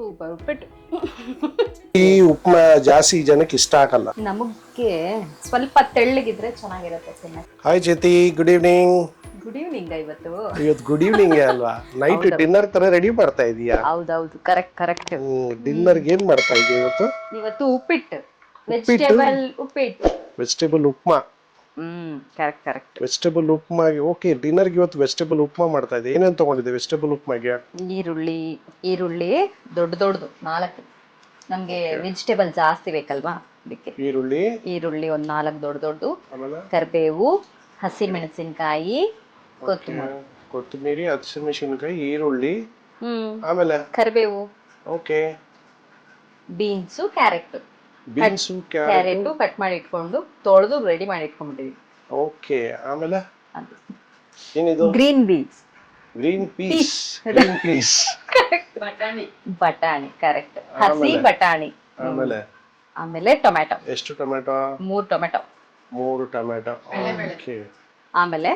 Super ಉಪ್ಪಿಟ್ಟು. ಈ ಉಪ್ಮಾ ಜಾಸ್ತಿ ಜನಕ್ಕೆ ಇಷ್ಟ ಆಗಲ್ಲ. ನಮಗೆ ಸ್ವಲ್ಪ ತೆಳ್ಳಗಿದ್ರೆ ಚೆನ್ನಾಗಿರುತ್ತೆ ತಿನ್ನಕ್ಕೆ. Hi Jyoti, good evening. Good evening. ಇವತ್ತು ಗುಡ್ ಈವ್ನಿಂಗ್ ಅಲ್ವಾ? ನೈಟ್ ಡಿನ್ನರ್ ತರ ರೆಡಿ ಮಾಡ್ತಾ ಇದೀಯಾ? ಹೌದೌದು, ಕರೆಕ್ಟ್. ಡಿನ್ನರ್ಗೆ ಏನ್ ಮಾಡ್ತಾ ಇದೀಯ ಇವತ್ತು ಉಪ್ಪಿಟ್ಟು, ವೆಜಿಟೇಬಲ್ ಉಪ್ಪಿಟ್ಟು, ವೆಜಿಟೇಬಲ್ ಉಪ್ಮಾ. ಕರೆಕ್ಟ್. ವೆಜಿಟೇಬಲ್ ಉಪ್ಮಾಗೆ ಓಕೆ. ಡಿನ್ನರ್ಗೆ ಇವತ್ತು ವೆಜಿಟೇಬಲ್ ಉಪ್ಮಾ ಮಾಡ್ತಾ ಇದ್ದೆ. ಏನೇನ್ ತಗೊಂಡಿದ್ದೆ ವೆಜಿಟೇಬಲ್ ಉಪ್ಮಾಗೆ? ಈರುಳ್ಳಿ ದೊಡ್ಡದು 4. ನಮ್ಗೆ ವೆಜಿಟೇಬಲ್ ಜಾಸ್ತಿ ಬೇಕಲ್ವಾ, ಅದಕ್ಕೆ ಈರುಳ್ಳಿ ಒಂದು 4 ದೊಡ್ಡ. ಕರಿಬೇವು, ಹಸಿಮೆಣಸಿನಕಾಯಿ, ಕೊತ್ತಂಬರಿ, ಹಸಿಮೆಣಸಿನಕಾಯಿ, ಈರುಳ್ಳಿ, ಆಮೇಲೆ ಕರಿಬೇವು, ಓಕೆ, ಬೀನ್ಸು, ಕ್ಯಾರೆಟ್ ಕಟ್ ಮಾಡಿ ಇಟ್ಕೊಂಡು ತೊಳೆದು ರೆಡಿ ಮಾಡಿ ಇಟ್ಕೊಂಡ್ಬಿಟ್ಟಿದ್ವಿ. ಓಕೆ, ಆಮೇಲೆ ಏನಿದು? ಗ್ರೀನ್ ಪೀಸ್ ಬಟಾಣಿ ಕರೆಕ್ಟ್, ಹಸಿ ಬಟಾಣಿ. ಆಮೇಲೆ ಟೊಮ್ಯಾಟೊ. ಎಷ್ಟು ಟೊಮ್ಯಾಟೊ? 3 ಟೊಮ್ಯಾಟೊ. ಓಕೆ. ಆಮೇಲೆ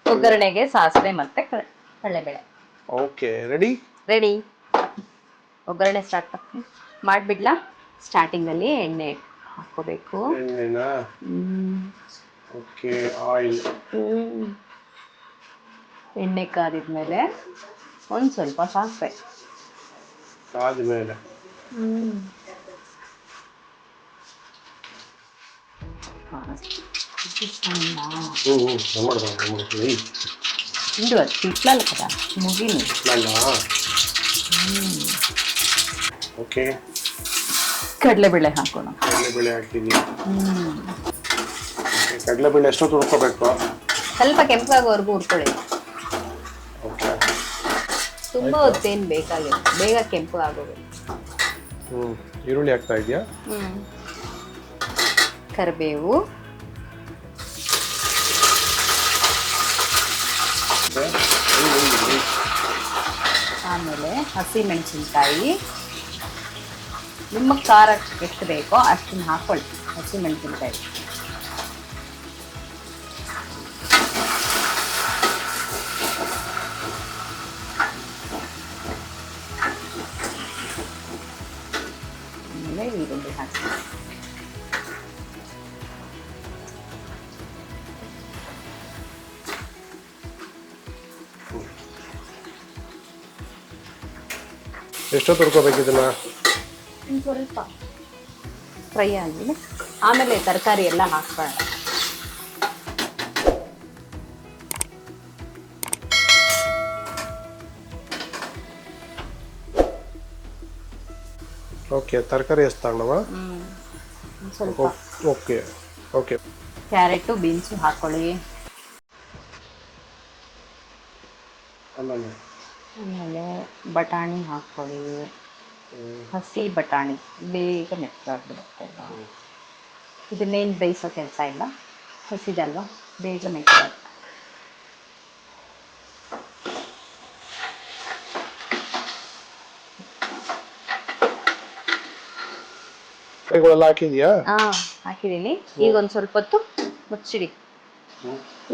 ಒಗ್ಗರಣೆಗೆ ಸಾಸಿವೆ ಮತ್ತೆ ಕಡಲೆಬೇಳೆ. Okay, ready. ಒಗ್ಗರಣೆ ಸ್ಟಾರ್ಟ್ ಮಾಡ್ಬಿಡ್ಲಾ? ಸ್ಟಾರ್ಟಿಂಗ್ ಅಲ್ಲಿ ಎಣ್ಣೆ ಹಾಕೋಬೇಕು. Okay, oil. ಎಣ್ಣೆ ಕಾದಿದ್ಮೇಲೆ ಒಂದ್ ಸ್ವಲ್ಪ ಸಾಸಿವೆ ಆದ್ಮೇಲೆ కదా ಮುಗಿಲು. ಓಕೆ, ಕಡಲೆಬೇಳೆ ಹಾಕೋಣ. ಕಡಲೆಬೇಳೆ ಹಾಕ್ತೀನಿ. ಕಡಲೆಬೇಳೆ ಎಷ್ಟೊತ್ತು ಹುರ್ಕೋಬೇಕು? ಸ್ವಲ್ಪ ಕೆಂಪಾಗೋವರೆಗೂ ಹುರ್ಕೊಳ್ಳಿ. ತುಂಬಾ ಹೊತ್ತೇನು ಬೇಕಾಗಿಲ್ಲ, ಬೇಗ ಕೆಂಪು ಆಗೋಬೇಕು. ಈರುಳ್ಳಿ ಹಾಕ್ತಾ ಇದೆಯಾ? ಕರಿಬೇವು, ಆಮೇಲೆ ಹಸಿಮೆಣಸಿನಕಾಯಿ. ನಿಮ್ಮ ಖಾರ ಎಷ್ಟು ಬೇಕೋ ಅಷ್ಟನ್ನು ಹಾಕೊಳ್ಳಿ. ಹಸಿಮೆಣಸಿನಕಾಯಿ ಆಮೇಲೆ ಈರುಳ್ಳಿ ಹಾಕಿ. ಎಷ್ಟೊತ್ತು ಹುರ್ಕೋಬೇಕು ಇದನ್ನ? ಸ್ವಲ್ಪ ಫ್ರೈ ಆಗಿದೆ. ಆಮೇಲೆ ತರಕಾರಿ ಎಲ್ಲ ಹಾಕ್ಕೊಳ್ಳೋಣ. ಓಕೆ, ತರಕಾರಿ ಎಷ್ಟು ತಗೊಂಡವ? ಸ್ವಲ್ಪ ಓಕೆ. ಕ್ಯಾರೆಟು, ಬೀನ್ಸು ಹಾಕೊಳ್ಳಿ. ಆಮೇಲೆ ಬಟಾಣಿ ಹಾಕೊಳ್ಳಿ. ಹಸಿ ಬಟಾಣಿ ಬೇಗ ಮೆತ್ತಗಾಗ್ಬಿಡುತ್ತೆ. ಇದನ್ನೇನು ಬೇಯಿಸೋ ಕೆಲಸ ಇಲ್ಲ, ಹಸಿದಲ್ವಾ, ಬೇಗ ಮೆತ್ತಗಾಗುತ್ತೆ. ಹಾಕಿದ್ಯಾ? ಹಾಕಿದ್ದೀನಿ. ಈಗ ಒಂದು ಸ್ವಲ್ಪ ಹೊತ್ತು ಮುಚ್ಚಿಡಿ.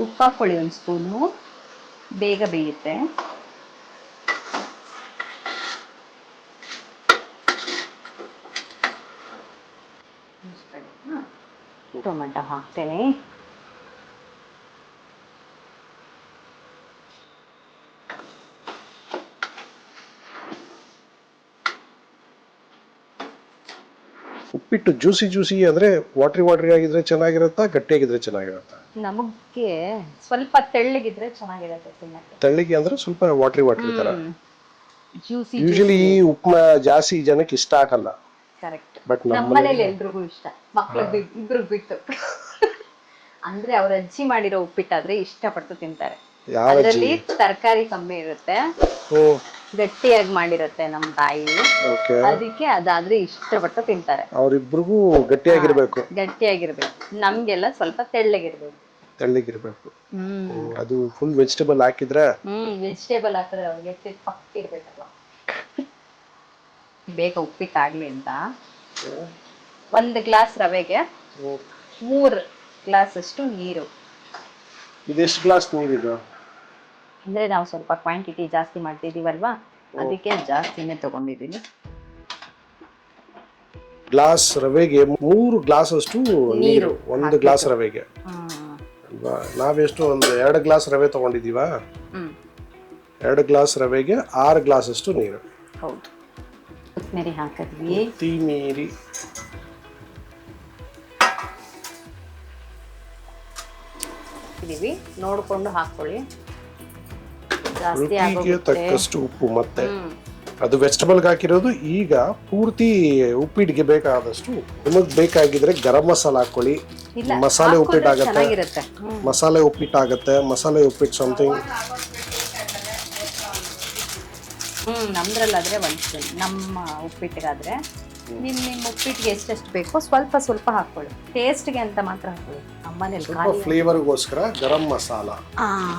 ಉಪ್ಪು ಹಾಕೊಳ್ಳಿ 1 ಸ್ಪೂನು, ಬೇಗ ಬೇಯುತ್ತೆ. ಟೊಮೆಟೊ ಹಾಕ್ತೇನೆ. ಉಪ್ಪಿಟ್ಟು ಜ್ಯೂಸಿ ಅಂದ್ರೆ ವಾಟ್ರಿ ಆಗಿದ್ರೆ ಚೆನ್ನಾಗಿರುತ್ತಾ, ಗಟ್ಟಿಯಾಗಿದ್ರೆ ಚೆನ್ನಾಗಿರುತ್ತಾ? ನಮಗೆ ಸ್ವಲ್ಪ ತೆಳ್ಳಗಿದ್ರೆ ಚೆನ್ನಾಗಿರುತ್ತೆ ತಿನ್ನಕ್ಕೆ. ತೆಳ್ಳಗೆ ಅಂದ್ರೆ ಸ್ವಲ್ಪ ವಾಟ್ರಿ ತರ. ಜ್ಯೂಸಿ ಯೂಶಲಿ ಈ ಉಪ್ಮಾ ಜಾಸ್ತಿ ಜನಕ್ಕೆ ಇಷ್ಟ ಆಗಲ್ಲ. ಕರೆಕ್ಟ್. ಬಟ್ ನಮ್ಮನೇಲಿ ಎಲ್ರಿಗೂ ಇಷ್ಟ, ಮಕ್ಳಿಗೆ ಇಬ್ರಿಗೆ ಬಿಟ್ಟು. ಅಂದ್ರೆ ಅವ್ರ ಅಜ್ಜಿ ಮಾಡಿರೋ ಉಪ್ಪಿಟ್ಟಾದ್ರೆ ಇಷ್ಟಪಟ್ಟು ತಿಂತಾರೆ. ಅದರಲ್ಲಿ ತರಕಾರಿ ಕಮ್ಮಿ ಇರುತ್ತೆ, ಗಟ್ಟಿಯಾಗಿ ಮಾಡಿರುತ್ತೆ ನಮ್ಮ ತಾಯಿ. ಅದಕ್ಕೆ ಅದಾದ್ರೆ ಇಷ್ಟಪಟ್ಟು ತಿಂತಾರೆ. ಅವ್ರಿಬ್ರಿಗೂ ಗಟ್ಟಿಯಾಗಿರ್ಬೇಕು. ನಮ್ಗೆಲ್ಲ ಸ್ವಲ್ಪ ತೆಳ್ಳಗಿರ್ಬೇಕು. ಅದು ಫುಲ್ ವೆಜಿಟೇಬಲ್ ಹಾಕಿದ್ರೆ ಅವ್ರಿಗೆ ಪಕ್ಕಿರ್ಬೇಕಲ್ಲ. ಬೇಗ ಉಪ್ಪಿಟ್ಟಾಗ್ಲಿ ಅಂತ 1 ಗ್ಲಾಸ್ ರವೆಗೆ 3 ಗ್ಲಾಸ್ ಅಷ್ಟು ನೀರು. ಇದೆಷ್ಟು ಗ್ಲಾಸ್ ನೀರಿದು? ಅಂದ್ರೆ ನಾವು ಸ್ವಲ್ಪ ಕ್ವಾಂಟಿಟಿ ಜಾಸ್ತಿ ಮಾಡ್ತಿದೀವಲ್ವಾ, ಅದಕ್ಕೆ ಜಾಸ್ತಿನೇ ತಗೊಂಡಿದ್ದೀನಿ. ಗ್ಲಾಸ್ ರವೆಗೆ 3 ಗ್ಲಾಸ್ ಅಷ್ಟು ನೀರು, 1 ಗ್ಲಾಸ್ ರವೆಗೆ ಅಲ್ವಾ? ನಾವೆಷ್ಟು ಒಂದು 2 ಗ್ಲಾಸ್ ರವೆ ತಗೊಂಡಿದೀವ. 2 ಗ್ಲಾಸ್ ರವೆಗೆ 6 ಗ್ಲಾಸ್ ಅಷ್ಟು ನೀರು. ಹೌದು. ಕೊತ್ತಂಬರಿ ಹಾಕಿದ್ವಿ. ಕೊತ್ತಂಬರಿ ಇದೀವಿ, ನೋಡ್ಕೊಂಡು ಹಾಕೊಳ್ಳಿ. ಜಾಸ್ತಿ ರುಚಿಗೆ ಆಗೋಗುತ್ತೆ. ತಕ್ಕಷ್ಟು ಉಪ್ಪು. ಮತ್ತೆ ಅದು ವೆಜಿಟಬಲ್ಗೆ ಹಾಕಿರೋದು. ಈಗ ಪೂರ್ತಿ ಉಪ್ಪಿಟ್ಟಿಗೆ ಬೇಕಾದಷ್ಟು ನಿಮಗೆ ಬೇಕಾಗಿದ್ರೆ ಗರಂ ಮಸಾಲ ಹಾಕೊಳ್ಳಿ. ಇಲ್ಲ, ಮಸಾಲೆ ಉಪ್ಪಿಟ್ಟು ಆಗತ್ತೆ, ಚೆನ್ನಾಗಿರುತ್ತೆ. ಮಸಾಲೆ ಉಪ್ಪಿಟ್ಟು ಆಗತ್ತೆ, ಮಸಾಲೆ ಉಪ್ಪಿಟ್ಟು ಸಮಥಿಂಗ್. ನಮ್ದ್ರಲ್ಲಾದ್ರೆ ಒಂದು ಸ್ಪೂನ್, ನಮ್ಮ ಉಪ್ಪಿಟ್ಟಿಗಾದ್ರೆ ನಿಮ್ಮ ಉಪ್ಪಿಟ್ಟಿಗೆ ಎಷ್ಟೆಷ್ಟು ಬೇಕೋ ಸ್ವಲ್ಪ ಸ್ವಲ್ಪ ಹಾಕೊಳ್ಳಿ. ಟೇಸ್ಟ್ಗೆ ಅಂತ ಮಾತ್ರ ಹಾಕೊಳ್ಳಿ. ನಮ್ಮನೇಲಿ ಸ್ವಲ್ಪ ಫ್ಲೇವರ್ಗೋಸ್ಕರ ಗರಂ ಮಸಾಲ,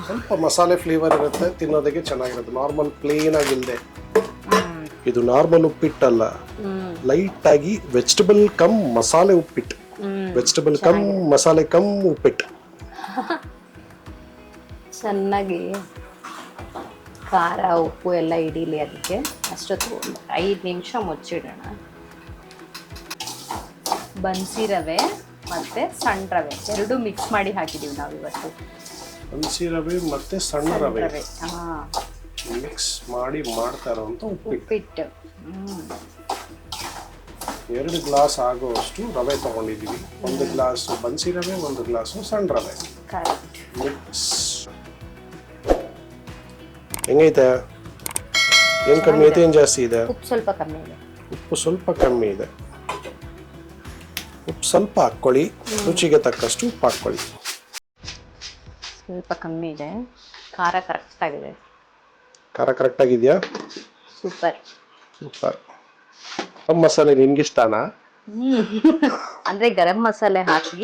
ಸ್ವಲ್ಪ ಮಸಾಲೆ ಫ್ಲೇವರ್ ಇರುತ್ತೆ, ತಿನ್ನೋದಕ್ಕೆ ಚೆನ್ನಾಗಿರುತ್ತೆ. ನಾರ್ಮಲ್ ಪ್ಲೇನ್ ಆಗಿಲ್ಲದೆ. ಇದು ನಾರ್ಮಲ್ ಉಪ್ಪಿಟ್ಟಲ್ಲ, ಲೈಟ್ ಆಗಿ ವೆಜಿಟಬಲ್ ಕಮ್ ಮಸಾಲೆ ಉಪ್ಪಿಟ್ಟು. ವೆಜಿಟಬಲ್ ಕಮ್ ಮಸಾಲೆ ಕಮ್ ಉಪ್ಪಿಟ್ಟು. ಚೆನ್ನಾಗಿ ಖಾರ ಉಪ್ಪು ಎಲ್ಲ ಹಿಡೀಲಿ ಅದಕ್ಕೆ. ಅಷ್ಟೊತ್ತು 5 ನಿಮಿಷ ಮುಚ್ಚಿಡೋಣ. ಬನ್ಸಿ ರವೆ ಮತ್ತೆ ಸಣ್ಣ ರವೆ ಎರಡು ಮಿಕ್ಸ್ ಮಾಡಿ ಹಾಕಿದೀವಿ ನಾವು ಇವತ್ತು. ಬನ್ಸಿ ರವೆ ಮತ್ತೆ ಸಣ್ಣ ರವೆ ಹಾ ಮಿಕ್ಸ್ ಮಾಡಿ ಮಾಡ್ತಾ ಇರೋಂಥ ಉಪ್ಪಿಟ್ಟು. 2 ಗ್ಲಾಸ್ ಆಗುವಷ್ಟು ರವೆ ತಗೊಂಡಿದೀವಿ. 1 ಗ್ಲಾಸ್ ಬನ್ಸಿ ರವೆ, 1 ಗ್ಲಾಸ್ ಸಣ್ಣ ರವೆ ಮಿಕ್ಸ್. ಹೆಂಗೈತೆ? ಏನ್ ಕಮ್ಮಿ ಐತೆ, ಏನ್ ಜಾಸ್ತಿ ಇದೆ? ಉಪ್ಪು ಸ್ವಲ್ಪ ಕಮ್ಮಿ ಇದೆ. ಉಪ್ಪು ಸ್ವಲ್ಪ ಕಮ್ಮಿ ಇದೆ. ಉಪ್ಪು ಸ್ವಲ್ಪ ಹಾಕ್ಕೊಳ್ಳಿ, ರುಚಿಗೆ ತಕ್ಕಷ್ಟು ಉಪ್ಪು ಹಾಕ್ಕೊಳ್ಳಿ. ಸ್ವಲ್ಪ ಕಮ್ಮಿ ಇದೆ. ಖಾರ ಕರೆಕ್ಟ್ ಆಗಿದೆ. ಖಾರ ಕರೆಕ್ಟ್ ಆಗಿದೆಯಾ? Super super. ಗರಂ ಮಸಾಲೆ ನಿನ್ಗಿಷ್ಟನಾ? ಅಂದ್ರೆ ಗರಂ ಮಸಾಲೆ ಹಾಕಿ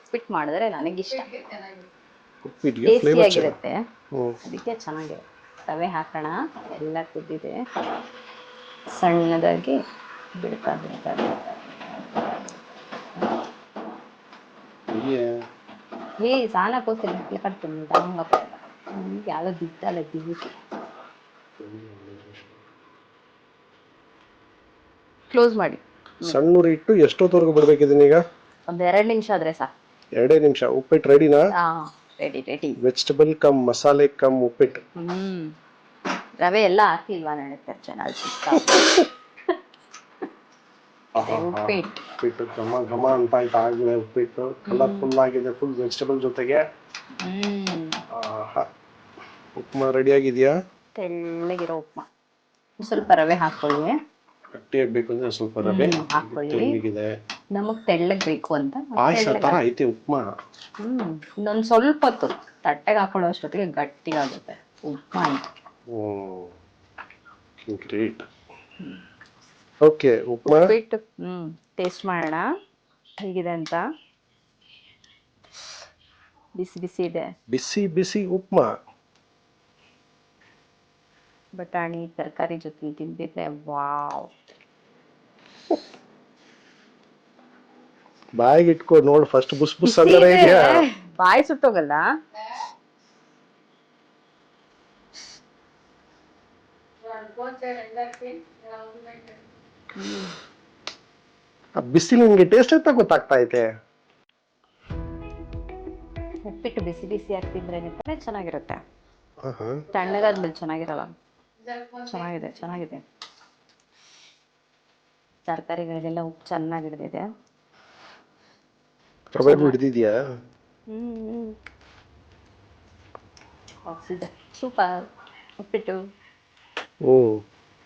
ಉಪ್ಪಿಟ್ಟು ಮಾಡಿದ್ರೆ ನನಗಿಷ್ಟ. ಉಪ್ಪಿಟ್ಟಿಗೆ ಫ್ಲೇವರ್ ಆಗಿರುತ್ತೆ, ಅದಕ್ಕೆ ಚೆನ್ನಾಗಿರುತ್ತೆ. ರವೆ ಹಾಕೋಣ. ಎಲ್ಲ ಕುದ್ದಿದೆ, ಸಣ್ಣದಾಗಿ ಬಿಡ್ತಾ ಬಿಡ್ತಾರೆ. ಸಾಲ ಕೂತಿಲ್ಲ ಕಟ್ತೀನಿ ಹಂಗಪ್ಪ. ಯಾವ್ದೋ ಬಿದ್ದಲ್ಲ ದಿವಕ್ಕೆ. ಕ್ಲೋಸ್ ಮಾಡಿ. ಸಣ್ಣ ಉರಿ ಇಟ್ಟು ಎಷ್ಟೊತ್ತವರೆಗೂ ಬಿಡ್ಬೇಕಿದ್ದೀನಿ ಈಗ? ಒಂದು 2 ನಿಮಿಷ ಆದ್ರೆ ಸಾಕು. 2 ನಿಮಿಷ. ಉಪ್ಪಿಟ್ಟು ರೆಡಿನಾ? ರೆಡಿ. ವೆಜಿಟಬಲ್ ಕಮ್ ಮಸಾಲೆ ಕಮ್ ಉಪ್ಪಿಟ್ಟು. ರವೆ ಎಲ್ಲ ಹಾಕಿಲ್ವಾ ನಡುತ್ತೆ ಚೆನ್ನಾಗಿ. ಉಪ್ಪಿಟ್ಟು ಘಮ ಘಮ ಅಂತ ಆಗಿದೆ. ಉಪ್ಪಿಟ್ಟು ಕಲರ್ಫುಲ್ ಆಗಿದೆ, ಫುಲ್ ವೆಜಿಟಬಲ್ ಜೊತೆಗೆ. ಉಪ್ಮಾ ರೆಡಿ ಆಗಿದೆಯಾ? ತೆಳ್ಳಗಿರೋ ಉಪ್ಮಾ. ಸ್ವಲ್ಪ ರವೆ ಹಾಕೊಳ್ಳಿ. ಗಟ್ಟಿ ಆಗ್ಬೇಕು ಅಂದ್ರೆ ಸ್ವಲ್ಪ ರವೆ ತೆಳ್ಳಗಿದೆ. ನಮಗ್ ತೆಳ್ಳಗ್ ಬೇಕು ಅಂತ ಪಾಯಸ ತರ ಐತೆ ಉಪ್ಮಾ. ಇನ್ನೊಂದ್ ಸ್ವಲ್ಪ ಹೊತ್ತು ತಟ್ಟೆಗೆ ಹಾಕೊಳ್ಳೋ ಅಷ್ಟೊತ್ತಿಗೆ ಗಟ್ಟಿಗಾಗುತ್ತೆ ಉಪ್ಮಾ ಅಂತ. ಗ್ರೇಟ್. ಓಕೆ, ಉಪ್ಮಾ ಉಪ್ಪಿಟ್ಟು ಟೇಸ್ಟ್ ಮಾಡೋಣ ಹೇಗಿದೆ ಅಂತ. ಬಿಸಿ ಬಿಸಿ ಇದೆ. ಬಿಸಿ ಬಿಸಿ ಉಪ್ಮಾ ಬಟಾಣಿ ತರಕಾರಿ ಜೊತೆ ತಿಂದಿದ್ರೆ ವಾವ್. ಬಾಯಿಗೆ ಇಟ್ಕೊ ನೋಡು ಫಸ್ಟ್. ಬುಸ್ ಬುಸ್ ಅಂದ್ರೆ ಇದೆಯಾ? ಬಾಯಿ ಸುಟ್ಟೋಗಲ್ಲ. ಬಿಸಿ ನಿಮ್ಗೆ ಟೇಸ್ಟ್ ಅಂತ ಗೊತ್ತಾಗ್ತಾ ಐತೆ. ಉಪ್ಪಿಟ್ಟು ಬಿಸಿ ಬಿಸಿ ಹಾಕ್ತಿದ್ರೆ ಚೆನ್ನಾಗಿರುತ್ತೆ. ತಣ್ಣಗಾದ್ಮೇಲೆ ಚೆನ್ನಾಗಿರಲ್ಲ. ಚೆನ್ನಾಗಿದೆ. ತರಕಾರಿಗಳಿಗೆಲ್ಲ ಉಪ್ಪು ಚೆನ್ನಾಗಿ ಹಿಡಿದಿದೆ. ಹಿಡಿದಿದ್ಯಾ? ಸೂಪರ್ ಉಪ್ಪಿಟ್ಟು.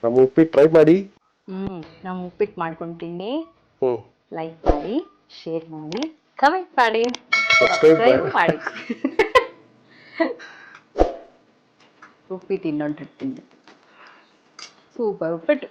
ನಮ್ಮ ಉಪ್ಪಿಟ್ಟು ಟ್ರೈ ಮಾಡಿ. ನಾವು ಉಪ್ಪಿಟ್ಟು ಮಾಡ್ಕೊಂತೀನಿ. ಲೈಕ್ ಮಾಡಿ, ಶೇರ್ ಮಾಡಿ, ಕಮೆಂಟ್ ಮಾಡಿ, ಸಬ್ಸ್ಕ್ರೈಬ್ ಮಾಡಿ. ಉಪ್ಪಿಟ್ಟು ಇನ್ನೊಂದು ತಿಂದೆ. ಸೂಪರ್ ಉಪ್ಪಿಟ್ಟು.